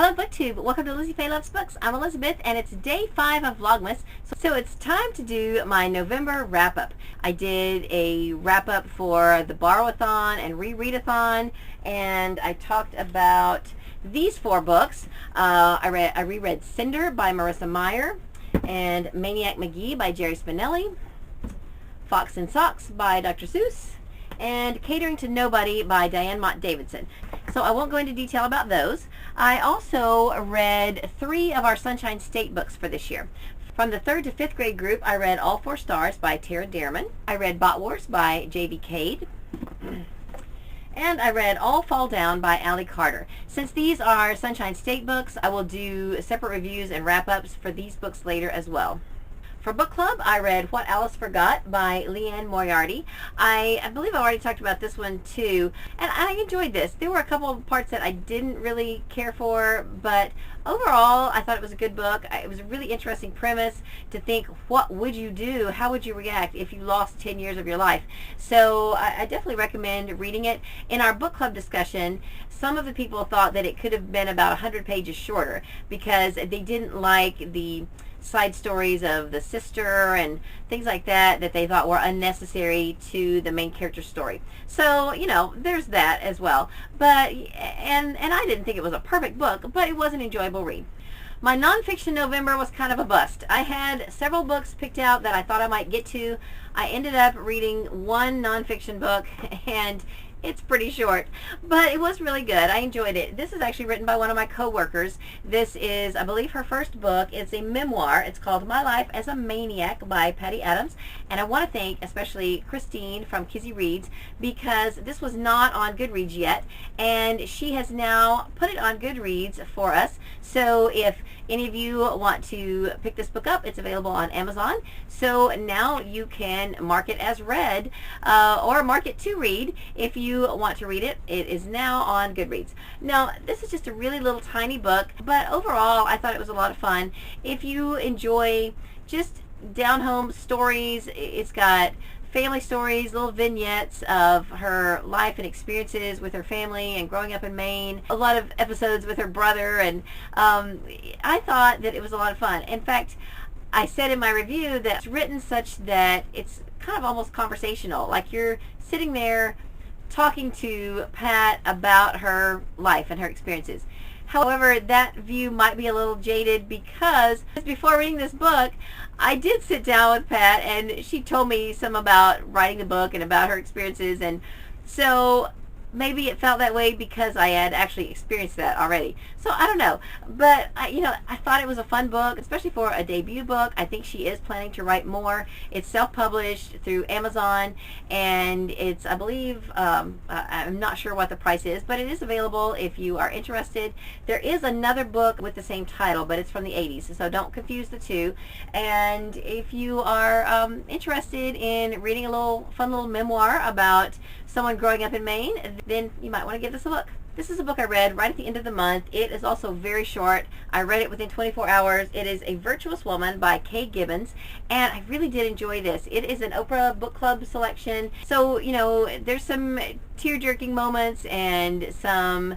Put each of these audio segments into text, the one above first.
Hello BookTube, welcome to LizziefayeLovesBooks. I'm Elizabeth and it's day 5 of Vlogmas. So it's time to do my November wrap-up. I did a wrap-up for the Borrowathon and Rereadathon, and I talked about these 4 books. I reread Cinder by Marissa Meyer, and Maniac McGee by Jerry Spinelli, Fox and Socks by Dr. Seuss, and Catering to Nobody by Diane Mott Davidson. So I won't go into detail about those. I also read 3 of our Sunshine State books for this year. From the 3rd to 5th grade group, I read All Four Stars by Tara Dearman. I read Bot Wars by J.B. Cade. And I read All Fall Down by Allie Carter. Since these are Sunshine State books, I will do separate reviews and wrap-ups for these books later as well. For book club, I read What Alice Forgot by Leanne Moriarty. I believe I already talked about this one too, and I enjoyed this. There were a couple of parts that I didn't really care for, but overall I thought it was a good book. It was a really interesting premise to think, what would you do? How would you react if you lost 10 years of your life? So I definitely recommend reading it. In our book club discussion, some of the people thought that it could have been about 100 pages shorter because they didn't like the side stories of the sister and things like that they thought were unnecessary to the main character story. So, you know, there's that as well. But and I didn't think it was a perfect book, but it was an enjoyable read. My nonfiction November was kind of a bust. I had several books picked out that I thought I might get to. I ended up reading one nonfiction book, and it's pretty short, but it was really good. I enjoyed it. This is actually written by one of my co-workers. This is, I believe, her first book. It's a memoir. It's called My Life as a Maniac by Patty Adams. And I want to thank especially Christine from Kizzy Reads, because this was not on Goodreads yet, and she has now put it on Goodreads for us. So if any of you want to pick this book up, it's available on Amazon. So now you can mark it as read, or mark it to read if you want to read it. It is now on Goodreads. Now, this is just a really little tiny book, but overall I thought it was a lot of fun. If you enjoy just down-home stories, it's got family stories, little vignettes of her life and experiences with her family and growing up in Maine, a lot of episodes with her brother, and I thought that it was a lot of fun. In fact, I said in my review that it's written such that it's kind of almost conversational, like you're sitting there talking to Pat about her life and her experiences. However, that view might be a little jaded because before reading this book, I did sit down with Pat and she told me some about writing the book and about her experiences, and so maybe it felt that way because I had actually experienced that already. So I don't know, but I thought it was a fun book, especially for a debut book. I think she is planning to write more. It's self-published through Amazon, and it's, I believe, I'm not sure what the price is, but it is available if you are interested. There is another book with the same title, but it's from the 80s, so don't confuse the two. And if you are interested in reading a fun little memoir about someone growing up in Maine, then you might want to give this a look. This is a book I read right at the end of the month. It is also very short. I read it within 24 hours. It is A Virtuous Woman by Kay Gibbons, and I really did enjoy this. It is an Oprah Book Club selection, so there's some tear-jerking moments and some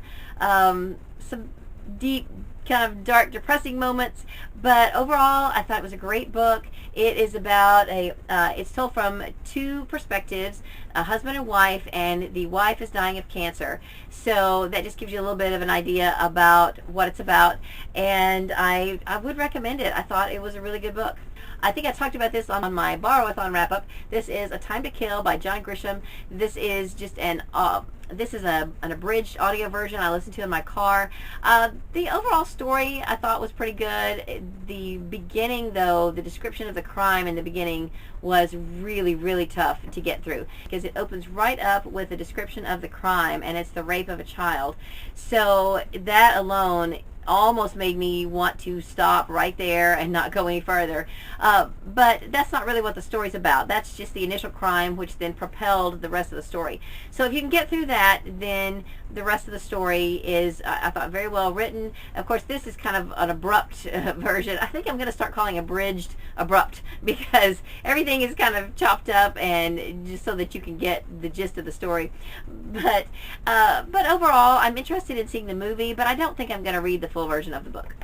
deep, kind of dark, depressing moments, but overall I thought it was a great book. It is about it's told from 2 perspectives, a husband and wife, and the wife is dying of cancer. So that just gives you a little bit of an idea about what it's about, and I would recommend it. I thought it was a really good book. I think I talked about this on my Borrowathon wrap-up. This is A Time to Kill by John Grisham. This is just an abridged audio version I listened to in my car. The overall story I thought was pretty good. The beginning, though, the description of the crime in the beginning was really, really tough to get through because it opens right up with a description of the crime, and it's the rape of a child. So that alone almost made me want to stop right there and not go any further. But that's not really what the story's about. That's just the initial crime, which then propelled the rest of the story. So if you can get through that, then the rest of the story is, I thought, very well written. Of course, this is kind of an abrupt version. I think I'm going to start calling abridged abrupt, because everything is kind of chopped up, and just so that you can get the gist of the story. But overall, I'm interested in seeing the movie, but I don't think I'm going to read the full version of the book.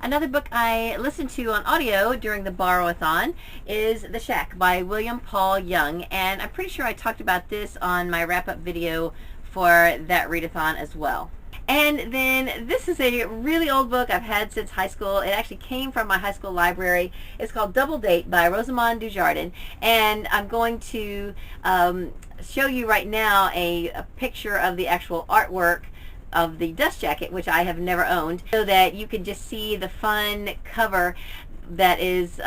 Another book I listened to on audio during the Borrowathon is The Shack by William Paul Young, and I'm pretty sure I talked about this on my wrap-up video for that readathon as well. And then this is a really old book I've had since high school. It actually came from my high school library. It's called Double Date by Rosamond Dujardin, and I'm going to show you right now a picture of the actual artwork of the dust jacket, which I have never owned, so that you can just see the fun cover that is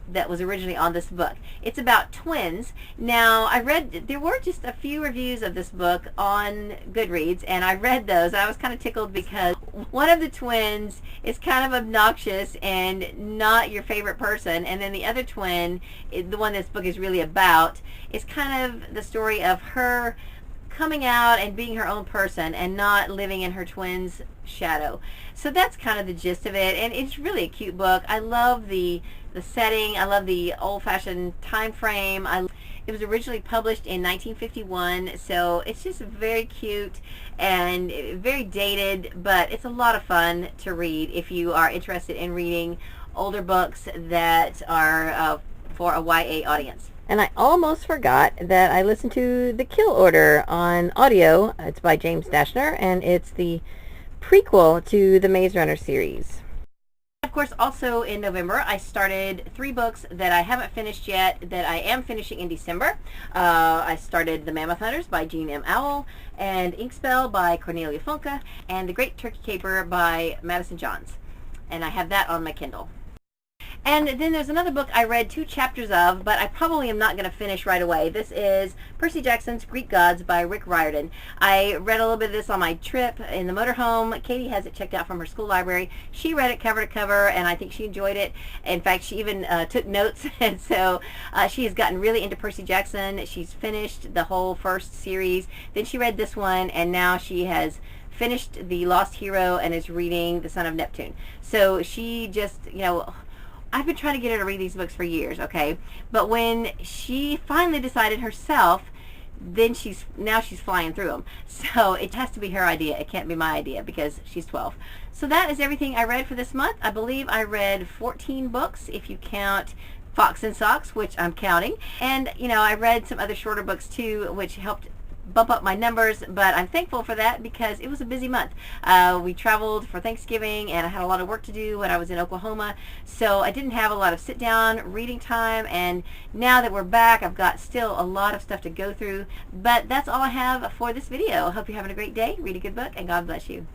that was originally on this book. It's about twins. Now, I read, there were just a few reviews of this book on Goodreads, and I read those. I was kind of tickled because one of the twins is kind of obnoxious and not your favorite person, and then the other twin, the one this book is really about, is kind of the story of her coming out and being her own person and not living in her twin's shadow. So that's kind of the gist of it, and it's really a cute book. I love the setting. I love the old-fashioned time frame. It was originally published in 1951, so it's just very cute and very dated, but it's a lot of fun to read if you are interested in reading older books that are for a YA audience. And I almost forgot that I listened to The Kill Order on audio. It's by James Dashner, and it's the prequel to the Maze Runner series. Of course, also in November, I started 3 books that I haven't finished yet that I am finishing in December. I started The Mammoth Hunters by Jean M. Auel, and Inkspell by Cornelia Funke, and The Great Turkey Caper by Madison Johns. And I have that on my Kindle. And then there's another book I read 2 chapters of, but I probably am not going to finish right away. This is Percy Jackson's Greek Gods by Rick Riordan. I read a little bit of this on my trip in the motorhome. Katie has it checked out from her school library. She read it cover to cover, and I think she enjoyed it. In fact, she even took notes, and so she has gotten really into Percy Jackson. She's finished the whole first series. Then she read this one, and now she has finished The Lost Hero and is reading The Son of Neptune. So she just, you know, I've been trying to get her to read these books for years, okay? But when she finally decided herself, then now she's flying through them. So it has to be her idea. It can't be my idea because she's 12. So that is everything I read for this month. I believe I read 14 books if you count Fox and Socks, which I'm counting. And, you know, I read some other shorter books too, which helped bump up my numbers, but I'm thankful for that because it was a busy month. We traveled for Thanksgiving, and I had a lot of work to do when I was in Oklahoma, so I didn't have a lot of sit-down reading time, and now that we're back, I've got still a lot of stuff to go through, but that's all I have for this video. I hope you're having a great day, read a good book, and God bless you.